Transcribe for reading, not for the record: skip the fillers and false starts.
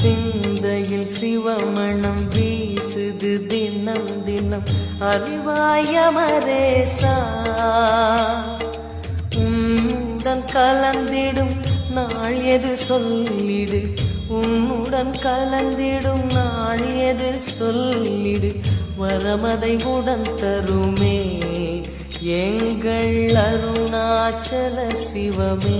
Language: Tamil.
சிந்தையில் சிவமணம் வீசுது தினம் தினம் அறிவாய மரேசா உன்னுடன் கலந்திடும் நாள் எது சொல்லிடு உன்னுடன் கலந்திடும் நாள் எது சொல்லிடு வரமதை உடன் தருமே எங்கள் அருணாச்சல சிவமே.